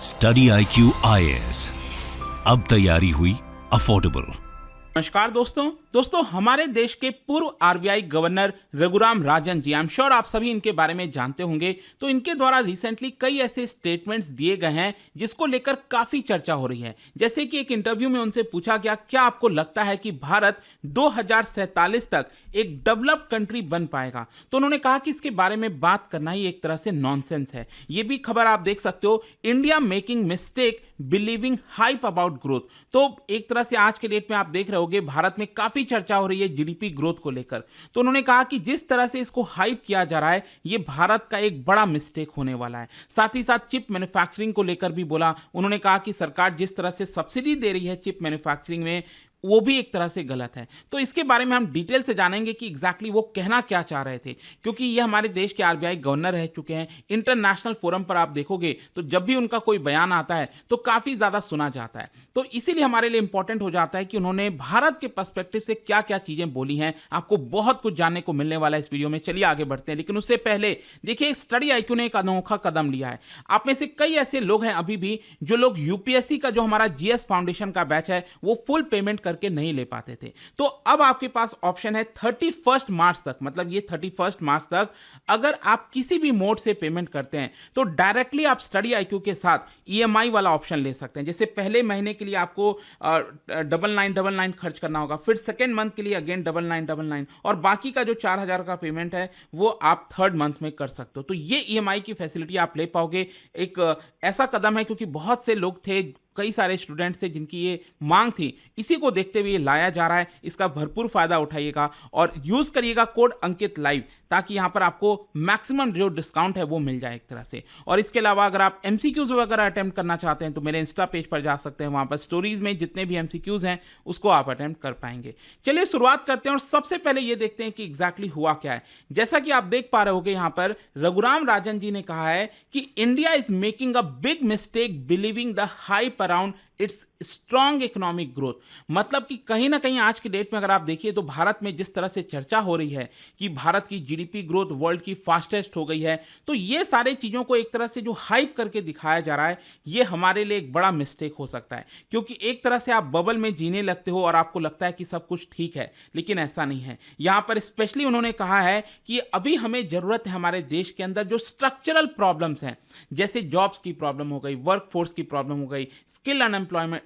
Study IQ IAS, अब तैयारी हुई अफोर्डेबल। नमस्कार दोस्तों हमारे देश के पूर्व RBI governor Raghuram Rajan ji, I am sure आप सभी इनके बारे में जानते होंगे। तो इनके द्वारा रिसेंटली कई ऐसे स्टेटमेंट्स दिए गए हैं जिसको लेकर काफी चर्चा हो रही है। जैसे कि एक इंटरव्यू में उनसे पूछा गया, क्या आपको लगता है कि भारत 2047 तक एक डेवलप्ड कंट्री बन पाएगा? तो उन्होंने कहा कि इसके बारे में बात करना ही एक तरह से नॉनसेंस है। ये भी खबर आप देख सकते हो, India making mistake believing hype about growth. तो एक तरह से आज के डेट में आप देख रहे होगे भारत में काफी चर्चा हो रही है जीडीपी ग्रोथ को लेकर। तो उन्होंने कहा कि जिस तरह से इसको हाइप किया जा रहा है, ये भारत का एक बड़ा मिस्टेक होने वाला है। साथ ही साथ चिप मैन्युफैक्चरिंग को लेकर भी बोला। उन्होंने कहा कि सरकार जिस तरह से सब्सिडी दे रही है चिप मैन्युफैक्चरिंग में, वो भी एक तरह से गलत है। तो इसके बारे में हम डिटेल से जानेंगे कि एग्जैक्टली वो कहना क्या चाह रहे थे, क्योंकि ये हमारे देश के आरबीआई गवर्नर रह चुके हैं। इंटरनेशनल फोरम पर आप देखोगे तो जब भी उनका कोई बयान आता है तो काफी ज्यादा सुना जाता है। तो इसीलिए हमारे लिए इंपॉर्टेंट हो जाता है कि उन्होंने भारत के पर्सपेक्टिव से क्या क्या चीजें बोली हैं। आपको बहुत कुछ जानने को मिलने वाला है इस वीडियो में। चलिए आगे बढ़ते हैं, लेकिन उससे पहले देखिए, स्टडी IQ ने एक अनोखा कदम लिया है। आप में से कई ऐसे लोग हैं अभी भी जो लोग यूपीएससी का जो हमारा जीएस फाउंडेशन का बैच है वो फुल पेमेंट करके नहीं ले पाते थे। तो अब आपके पास ऑप्शन है 31 मार्च तक, मतलब ये 31 मार्च तक अगर आप किसी भी मोड से पेमेंट करते हैं तो डायरेक्टली आप स्टडी IQ के साथ ईएमआई वाला ऑप्शन ले सकते हैं। जैसे पहले महीने के लिए आपको 9999 खर्च करना होगा, फिर सेकेंड मंथ के लिए अगेन 9999, और बाकी का जो 4000 का पेमेंट है वो आप थर्ड मंथ में कर सकते हो। तो ये ईएमआई की फैसिलिटी आप ले पाओगे। एक ऐसा कदम है क्योंकि बहुत से लोग थे, कई सारे स्टूडेंट्स थे जिनकी ये मांग थी। इसी को देखते हुए ये लाया जा रहा है। इसका भरपूर फायदा उठाइएगा और यूज करिएगा कोड अंकित लाइव, ताकि यहां पर आपको मैक्सिमम जो डिस्काउंट है वो मिल जाए एक तरह से। और इसके अलावा अगर आप एमसीक्यूज वगैरह अटेम्प्ट करना चाहते हैं तो मेरे इंस्टा पेज पर जा सकते हैं। वहां पर स्टोरीज में जितने भी एमसीक्यूज हैं उसको आप अटेम्प्ट कर पाएंगे। चलिए शुरुआत करते हैं और सबसे पहले ये देखते हैं कि एग्जैक्टली हुआ क्या है। जैसा कि आप देख पा रहे होगे, यहां पर रघुराम राजन जी ने कहा है कि India is making a big mistake believing the hype around its strong economic growth. मतलब कि कहीं ना कहीं आज की डेट में अगर आप देखिए तो भारत में जिस तरह से चर्चा हो रही है कि भारत की जीडीपी ग्रोथ वर्ल्ड की फास्टेस्ट हो गई है, तो ये सारे चीज़ों को एक तरह से जो हाइप करके दिखाया जा रहा है, ये हमारे लिए एक बड़ा मिस्टेक हो सकता है। क्योंकि एक तरह से आप बबल में जीने लगते हो और आपको लगता है कि सब कुछ ठीक है, लेकिन ऐसा नहीं है। यहाँ पर स्पेशली उन्होंने कहा है कि अभी हमें ज़रूरत है हमारे देश के अंदर जो स्ट्रक्चरल प्रॉब्लम्स हैं, जैसे जॉब्स की प्रॉब्लम हो गई, वर्क फोर्स की प्रॉब्लम हो गई, स्किल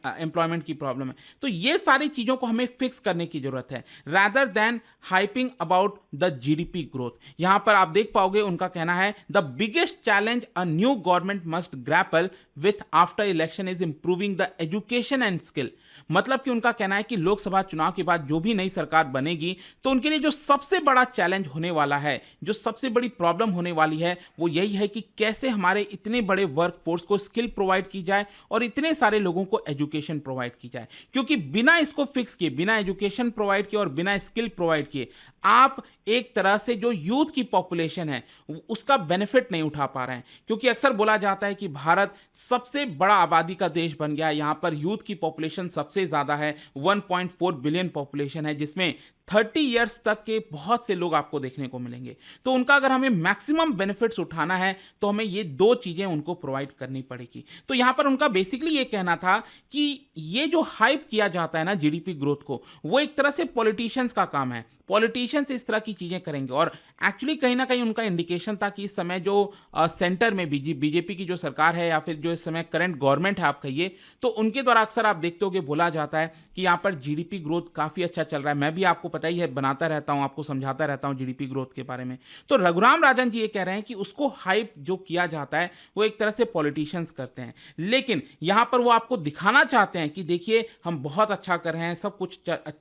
एम्प्लॉयमेंट की प्रॉब्लम है, तो ये सारी चीजों को हमें फिक्स करने की जरूरत है, rather than hyping about the GDP growth. यहां पर आप देख पाओगे उनका कहना है, the biggest challenge a new government must grapple with after election is improving the education and skill. मतलब कि उनका कहना है कि लोकसभा चुनाव के बाद जो भी नई सरकार बनेगी तो उनके लिए जो सबसे बड़ा चैलेंज होने वाला है, जो सबसे बड़ी प्रॉब्लम होने वाली है, वो यही है कि कैसे हमारे इतने बड़े वर्क फोर्स को स्किल प्रोवाइड की जाए और इतने सारे लोगों को एजुकेशन प्रोवाइड की जाए। क्योंकि बिना इसको फिक्स किए, बिना एजुकेशन प्रोवाइड किए और बिना स्किल प्रोवाइड किए, आप एक तरह से जो यूथ की पॉपुलेशन है उसका बेनिफिट नहीं उठा पा रहे हैं। क्योंकि अक्सर बोला जाता है कि भारत सबसे बड़ा आबादी का देश बन गया है, यहां पर यूथ की पॉपुलेशन सबसे ज्यादा है, 1.4 बिलियन पॉपुलेशन है, जिसमें 30 इयर्स तक के बहुत से लोग आपको देखने को मिलेंगे। तो उनका अगर हमें मैक्सिमम बेनिफिट्स उठाना है तो हमें ये दो चीजें उनको प्रोवाइड करनी पड़ेगी। तो यहां पर उनका बेसिकली ये कहना था कि ये जो हाइप किया जाता है ना जीडीपी ग्रोथ को, वो एक तरह से पॉलिटिशियंस का काम है। पॉलिटिशियंस इस तरह की चीजें करेंगे, और एक्चुअली कहीं ना कहीं उनका इंडिकेशन था कि इस समय जो सेंटर में बीजेपी की जो सरकार है, या फिर जो इस समय करंट गवर्नमेंट है आप कहिए, तो उनके द्वारा अक्सर आप देखते हो कि बोला जाता है कि यहाँ पर जीडीपी ग्रोथ काफी अच्छा चल रहा है। मैं भी आपको पता ही है, बनाता रहता हूं, आपको समझाता रहता हूं जीडीपी ग्रोथ के बारे में। तो रघुराम राजन जी ये कह रहे हैं कि उसको हाइप जो किया जाता है वो एक तरह से पॉलिटिशियंस करते हैं, लेकिन यहां पर वो आपको दिखाना चाहते हैं कि देखिए हम बहुत अच्छा कर रहे हैं, सब कुछ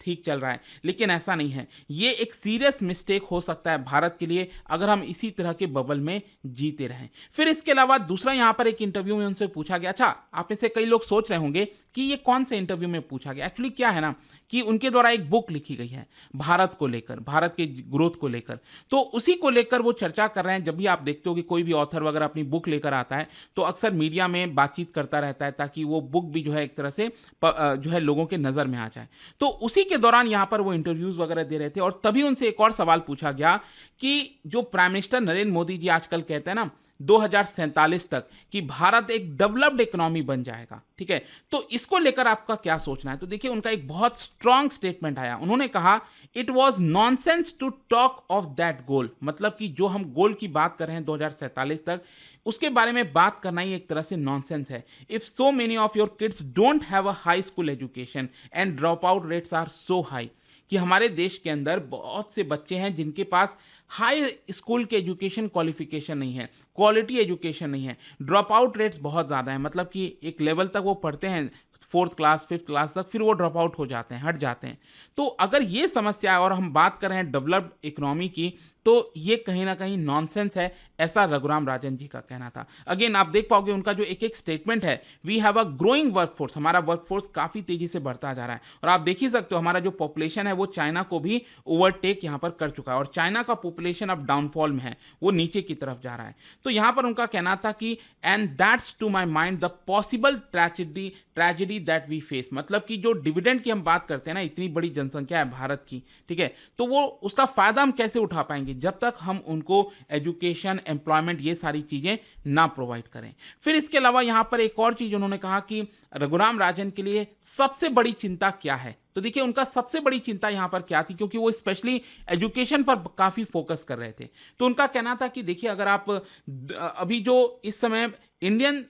ठीक चल रहा है, लेकिन ऐसा नहीं है। ये एक सीरियस मिस्टेक हो सकता है भारत के लिए अगर हम इसी तरह के बबल में जीते रहें। फिर इसके अलावा दूसरा, यहां पर एक इंटरव्यू में उनसे पूछा गया, अच्छा आप में से कई लोग सोच रहे होंगे कि ये कौन से इंटरव्यू में पूछा गया। एक्चुअली क्या है ना कि उनके द्वारा एक बुक लिखी गई है भारत को लेकर, भारत के ग्रोथ को लेकर, तो उसी को लेकर वो चर्चा कर रहे हैं। जब भी आप देखते हो कि कोई भी ऑथर वगैरह अपनी बुक लेकर आता है तो अक्सर मीडिया में बातचीत करता रहता है, ताकि वो बुक भी जो है एक तरह से जो है लोगों के नजर में आ जाए। तो उसी के दौरान यहां पर वो इंटरव्यूज वगैरह दे रहे थे, और तभी उनसे एक और सवाल पूछा गया कि जो प्राइम मिनिस्टर नरेंद्र मोदी जी आजकल कहते हैं ना, 2047 तक कि भारत एक डेवलप्ड इकोनॉमी बन जाएगा, ठीक है। तो इसको लेकर आपका क्या सोचना है? तो देखिए उनका एक बहुत स्ट्रांग स्टेटमेंट आया, उन्होंने कहा it was nonsense to talk of that goal, मतलब कि जो हम गोल की बात कर रहे हैं 2047 तक, उसके बारे में बात करना ही एक तरह से नॉनसेंस है। If so many of your kids don't have a high school education and drop out rates are so high, कि हमारे देश के अंदर बहुत से बच्चे हैं जिनके पास हाई स्कूल के एजुकेशन क्वालिफिकेशन नहीं है, क्वालिटी एजुकेशन नहीं है, ड्रॉप आउट रेट्स बहुत ज़्यादा है, मतलब कि एक लेवल तक वो पढ़ते हैं 4th क्लास 5th क्लास तक, फिर वो ड्रॉप आउट हो जाते हैं, हट जाते हैं। तो अगर ये समस्या है और हम बात कर रहे हैं डेवलप्ड इकोनॉमी की, तो ये कहीं ना कहीं नॉनसेंस है, ऐसा रघुराम राजन जी का कहना था। अगेन आप देख पाओगे उनका जो एक एक स्टेटमेंट है, we have a growing workforce, हमारा वर्कफोर्स काफ़ी तेजी से बढ़ता जा रहा है, और आप देख ही सकते हो हमारा जो पॉपुलेशन है वो चाइना को भी ओवरटेक यहाँ पर कर चुका है, और चाइना का पॉपुलेशन अब डाउनफॉल में है, वो नीचे की तरफ जा रहा है। तो यहाँ पर उनका कहना था कि and that's to my mind the possible tragedy that we face, मतलब कि जो डिविडेंड की हम बात करते हैं ना, इतनी बड़ी जनसंख्या है भारत की, ठीक है, तो वो उसका फायदा हम कैसे उठा पाएंगे जब तक हम उनको एजुकेशन, एम्प्लॉयमेंट, ये सारी चीजें ना प्रोवाइड करें। फिर इसके अलावा यहां पर एक और चीज उन्होंने कहा कि रघुराम राजन के लिए सबसे बड़ी चिंता क्या है। तो देखिए उनका सबसे बड़ी चिंता यहां पर क्या थी, क्योंकि वो स्पेशली एजुकेशन पर काफी फोकस कर रहे थे। तो उनका कहना था कि देखिए अगर आप अभी जो इस समय इंडियन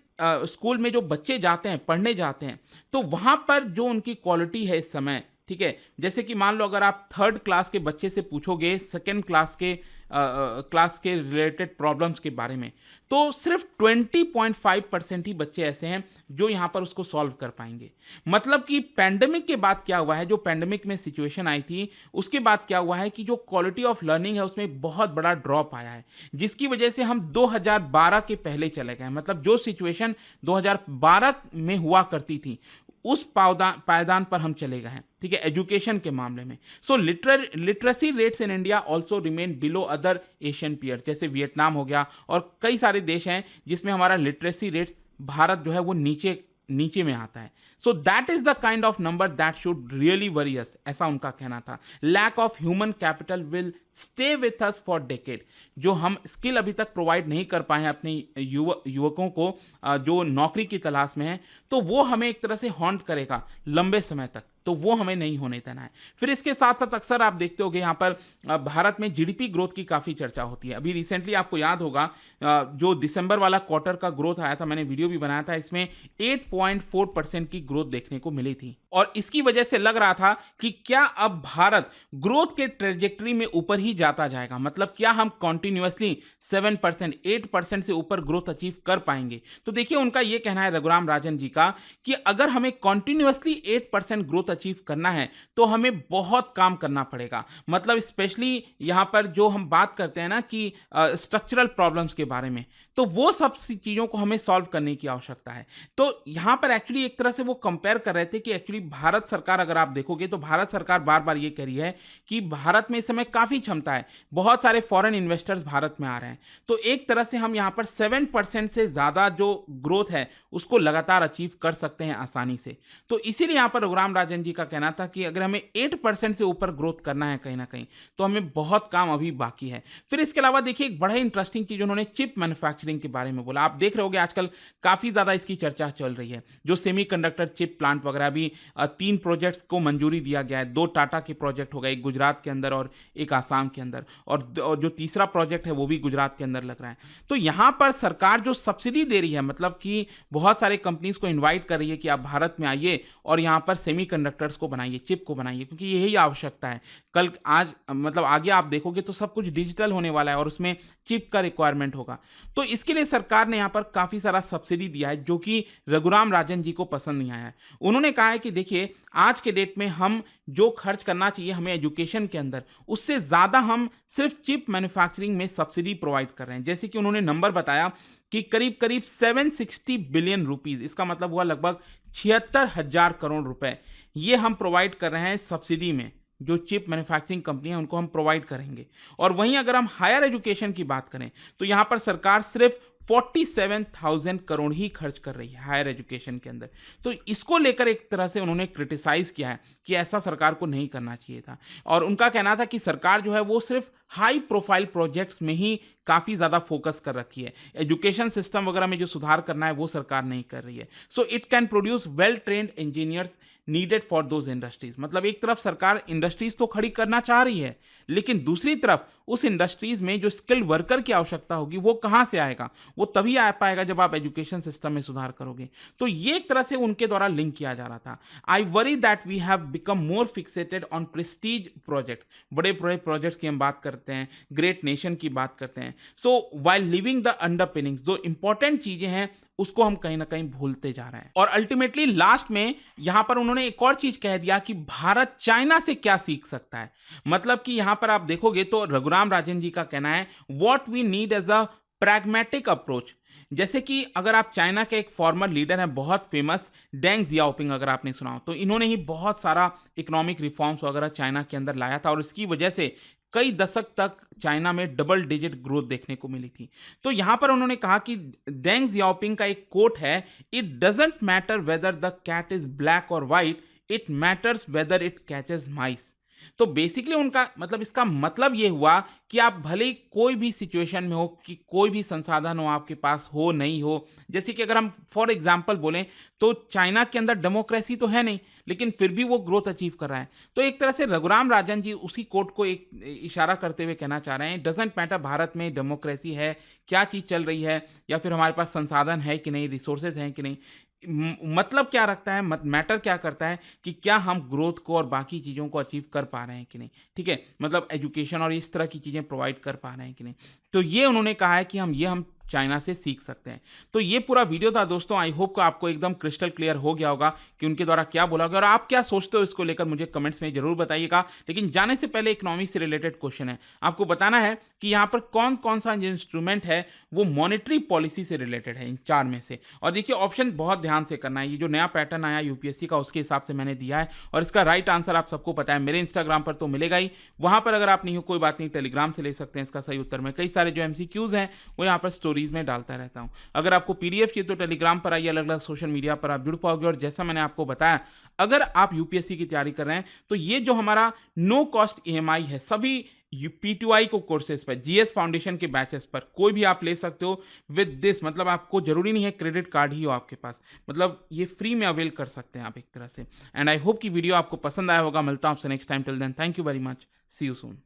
स्कूल में जो बच्चे जाते हैं, पढ़ने जाते हैं, तो वहां पर जो उनकी क्वालिटी है इस समय, ठीक है, जैसे कि मान लो अगर आप 3rd क्लास के बच्चे से पूछोगे 2nd क्लास के रिलेटेड प्रॉब्लम्स के बारे में, तो सिर्फ 20.5% ही बच्चे ऐसे हैं जो यहाँ पर उसको सॉल्व कर पाएंगे। मतलब कि पैंडेमिक के बाद क्या हुआ है, जो पैंडेमिक में सिचुएशन आई थी, उसके बाद क्या हुआ है कि जो क्वालिटी ऑफ लर्निंग है उसमें बहुत बड़ा ड्रॉप आया है, जिसकी वजह से हम 2012 के पहले चले गए। मतलब जो सिचुएशन 2012 में हुआ करती थी, उस पायदान पर हम चले गए हैं, ठीक है, एजुकेशन के मामले में। So literacy rates in India also remain below other Asian peers, जैसे वियतनाम हो गया, और कई सारे देश हैं जिसमें हमारा लिटरेसी रेट्स, भारत जो है वो नीचे में आता है। So that is the kind of number that should really worry us, ऐसा उनका कहना था। Lack of human capital will stay with us for decade, जो हम स्किल अभी तक प्रोवाइड नहीं कर पाए हैं अपने युवकों को जो नौकरी की तलाश में है, तो वो हमें एक तरह से हॉन्ट करेगा लंबे समय तक, तो वो हमें नहीं होने देना है। फिर इसके साथ साथ अक्सर आप देखते होंगे यहाँ पर भारत में जीडीपी ग्रोथ की काफ़ी चर्चा होती है। अभी रिसेंटली आपको याद होगा जो दिसंबर वाला क्वार्टर का ग्रोथ आया था, मैंने वीडियो भी बनाया था, इसमें 8.4% की ग्रोथ देखने को मिली थी, और इसकी वजह से लग रहा था कि क्या अब भारत ग्रोथ के ट्रेजेक्टरी में ऊपर ही जाता जाएगा, मतलब क्या हम कॉन्टिन्यूअसली 7%, 8% से ऊपर ग्रोथ अचीव कर पाएंगे। तो देखिए उनका यह कहना है रघुराम राजन जी का कि अगर हमें कॉन्टिन्यूअसली 8% ग्रोथ अचीव करना है तो हमें बहुत काम करना पड़ेगा। मतलब स्पेशली यहां पर जो हम बात करते हैं ना कि स्ट्रक्चरल प्रॉब्लम्स के बारे में, तो वो सब चीजों को हमें सॉल्व करने की आवश्यकता है। तो यहां पर एक्चुअली एक तरह से वो कंपेयर कर रहे थे कि एक्चुअली भारत सरकार, अगर आप देखोगे तो भारत सरकार बार बार ये कह रही है कि भारत में इस समय काफी क्षमता है, बहुत सारे फॉरेन इन्वेस्टर्स भारत में आ रहे हैं, तो एक तरह से हम यहां पर 7% से ज्यादा जो ग्रोथ है उसको लगातार अचीव कर सकते हैं आसानी से। तो इसीलिए यहां पर रघुराम राजन जी का कहना था कि अगर हमें 8% से ऊपर ग्रोथ करना है कहीं ना कहीं, तो हमें बहुत काम अभी बाकी है। फिर इसके अलावा देखिए एक बड़ा इंटरेस्टिंग चीज उन्होंने चिप मैन्युफैक्चरिंग के बारे में बोला। आप देख रहे होगे आजकल काफी ज्यादा इसकी चर्चा चल रही है, जो सेमीकंडक्टर चिप प्लांट वगैरह, भी 3 प्रोजेक्ट्स को मंजूरी दिया गया है। 2 टाटा के प्रोजेक्ट हो गए, एक गुजरात के अंदर और एक आसाम के अंदर, और जो तीसरा प्रोजेक्ट है वो भी गुजरात के अंदर लग रहा है। तो यहां पर सरकार जो सब्सिडी दे रही है, मतलब कि बहुत सारे कंपनीज को इन्वाइट कर रही है कि आप भारत में आइए और यहां पर सेमीकंडक्टर्स को बनाइए, चिप को बनाइए, क्योंकि यही आवश्यकता है। कल आज मतलब आगे आप देखोगे तो सब कुछ डिजिटल होने वाला है और उसमें चिप का रिक्वायरमेंट होगा। तो इसके लिए सरकार ने यहां पर काफी सारा सब्सिडी दिया है, जो कि रघुराम राजन जी को पसंद नहीं आया है। उन्होंने कहा है कि देखिए आज के डेट में हम जो खर्च करना चाहिए हमें एजुकेशन के अंदर, उससे ज्यादा हम सिर्फ चिप मैन्युफैक्चरिंग में सब्सिडी प्रोवाइड कर रहे हैं। जैसे कि उन्होंने नंबर बताया कि करीब करीब 760 बिलियन रुपीज, इसका मतलब हुआ लगभग 76,000 करोड़ रुपए, ये हम प्रोवाइड कर रहे हैं सब्सिडी में। जो चिप मैन्युफैक्चरिंग कंपनी है उनको हम प्रोवाइड करेंगे। और वहीं अगर हम हायर एजुकेशन की बात करें तो यहां पर सरकार सिर्फ 47,000 करोड़ ही खर्च कर रही है हायर एजुकेशन के अंदर। तो इसको लेकर एक तरह से उन्होंने क्रिटिसाइज किया है कि ऐसा सरकार को नहीं करना चाहिए था, और उनका कहना था कि सरकार जो है वो सिर्फ हाई प्रोफाइल प्रोजेक्ट्स में ही काफ़ी ज़्यादा फोकस कर रखी है। एजुकेशन सिस्टम वगैरह में जो सुधार करना है वो सरकार नहीं कर रही है। So it can produce well trained engineers needed for those industries. मतलब एक तरफ सरकार इंडस्ट्रीज तो खड़ी करना चाह रही है, लेकिन दूसरी तरफ उस इंडस्ट्रीज में जो स्किल्ड वर्कर की आवश्यकता होगी वो कहाँ से आएगा? वो तभी आ पाएगा जब आप एजुकेशन सिस्टम में सुधार करोगे। तो ये एक तरह से उनके द्वारा लिंक किया जा रहा था। I worry that we have become more fixated on prestige projects. बड़े बड़े प्रोजेक्ट्स की हम बात करते हैं, ग्रेट नेशन की बात करते हैं। So while living the underpinnings, जो इंपॉर्टेंट चीजें हैं उसको हम कहीं ना कहीं भूलते जा रहे हैं। और अल्टीमेटली लास्ट में यहां पर उन्होंने एक और चीज कह दिया कि भारत चाइना से क्या सीख सकता है। मतलब कि यहां पर आप देखोगे तो रघुराम राजन जी का कहना है, what we need as a pragmatic approach. जैसे कि अगर आप चाइना के एक फॉर्मर लीडर हैं बहुत फेमस, डेंग जियाओपिंग, अगर आपने सुना हो तो इन्होंने ही बहुत सारा इकोनॉमिक रिफॉर्म्स वगैरह चाइना के अंदर लाया था और इसकी वजह से कई दशक तक चाइना में डबल डिजिट ग्रोथ देखने को मिली थी। तो यहां पर उन्होंने कहा कि डेंग जियाओपिंग का एक कोट है, it doesn't matter whether the cat is black और white, it matters whether it catches mice. तो बेसिकली उनका मतलब, इसका मतलब ये हुआ कि आप भले ही कोई भी सिचुएशन में हो, कि कोई भी संसाधन हो आपके पास हो नहीं हो, जैसे कि अगर हम फॉर एग्जांपल बोलें तो चाइना के अंदर डेमोक्रेसी तो है नहीं, लेकिन फिर भी वो ग्रोथ अचीव कर रहा है। तो एक तरह से रघुराम राजन जी उसी कोट को एक इशारा करते हुए कहना चाह रहे हैं, डजेंट मैटर भारत में डेमोक्रेसी है, क्या चीज़ चल रही है, या फिर हमारे पास संसाधन है कि नहीं, रिसोर्सेज हैं कि नहीं। मतलब क्या रखता है, मैटर क्या करता है कि क्या हम ग्रोथ को और बाकी चीज़ों को अचीव कर पा रहे हैं कि नहीं। ठीक है, मतलब एजुकेशन और इस तरह की चीज़ें प्रोवाइड कर पा रहे हैं कि नहीं। तो ये उन्होंने कहा है कि हम चाइना से सीख सकते हैं। तो ये पूरा वीडियो था दोस्तों, आई होप कि आपको एकदम क्रिस्टल क्लियर हो गया होगा कि उनके द्वारा क्या बोला गया, और आप क्या सोचते हो इसको लेकर मुझे कमेंट्स में जरूर बताइएगा। लेकिन जाने से पहले इकोनॉमी से रिलेटेड क्वेश्चन है, आपको बताना है कि यहाँ पर कौन कौन सा इंस्ट्रूमेंट है वो मॉनेटरी पॉलिसी से रिलेटेड है इन चार में से। और देखिए ऑप्शन बहुत ध्यान से करना है, ये जो नया पैटर्न आया यूपीएससी का उसके हिसाब से मैंने दिया है, और इसका राइट आंसर आप सबको पता है, मेरे इंस्टाग्राम पर तो मिलेगा ही, वहां पर अगर आप नहीं हो कोई बात नहीं, टेलीग्राम से ले सकते हैं इसका सही उत्तर। में कई सारे जो एमसीक्यूज हैं वो यहाँ पर स्टोरीज में डालता रहता हूं। अगर आपको पीडीएफ चाहिए तो टेलीग्राम पर आइए, अलग अलग सोशल मीडिया पर आप जुड़ पाओगे। और जैसा मैंने आपको बताया, अगर आप यूपीएससी की तैयारी कर रहे हैं तो ये जो हमारा नो कॉस्ट ईएमआई है, सभी पी2आई को कोर्सेज पर, जीएस फाउंडेशन के बैचेस पर कोई भी आप ले सकते हो विद दिस। मतलब आपको जरूरी नहीं है क्रेडिट कार्ड ही हो आपके पास, मतलब ये फ्री में अवेल कर सकते हैं आप एक तरह से। एंड आई होप कि वीडियो आपको पसंद आया होगा। मिलता हूं आपसे next time, till then thank you very much, see you soon.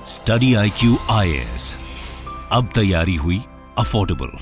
Study IQ IAS, अब तैयारी हुई अफोर्डेबल।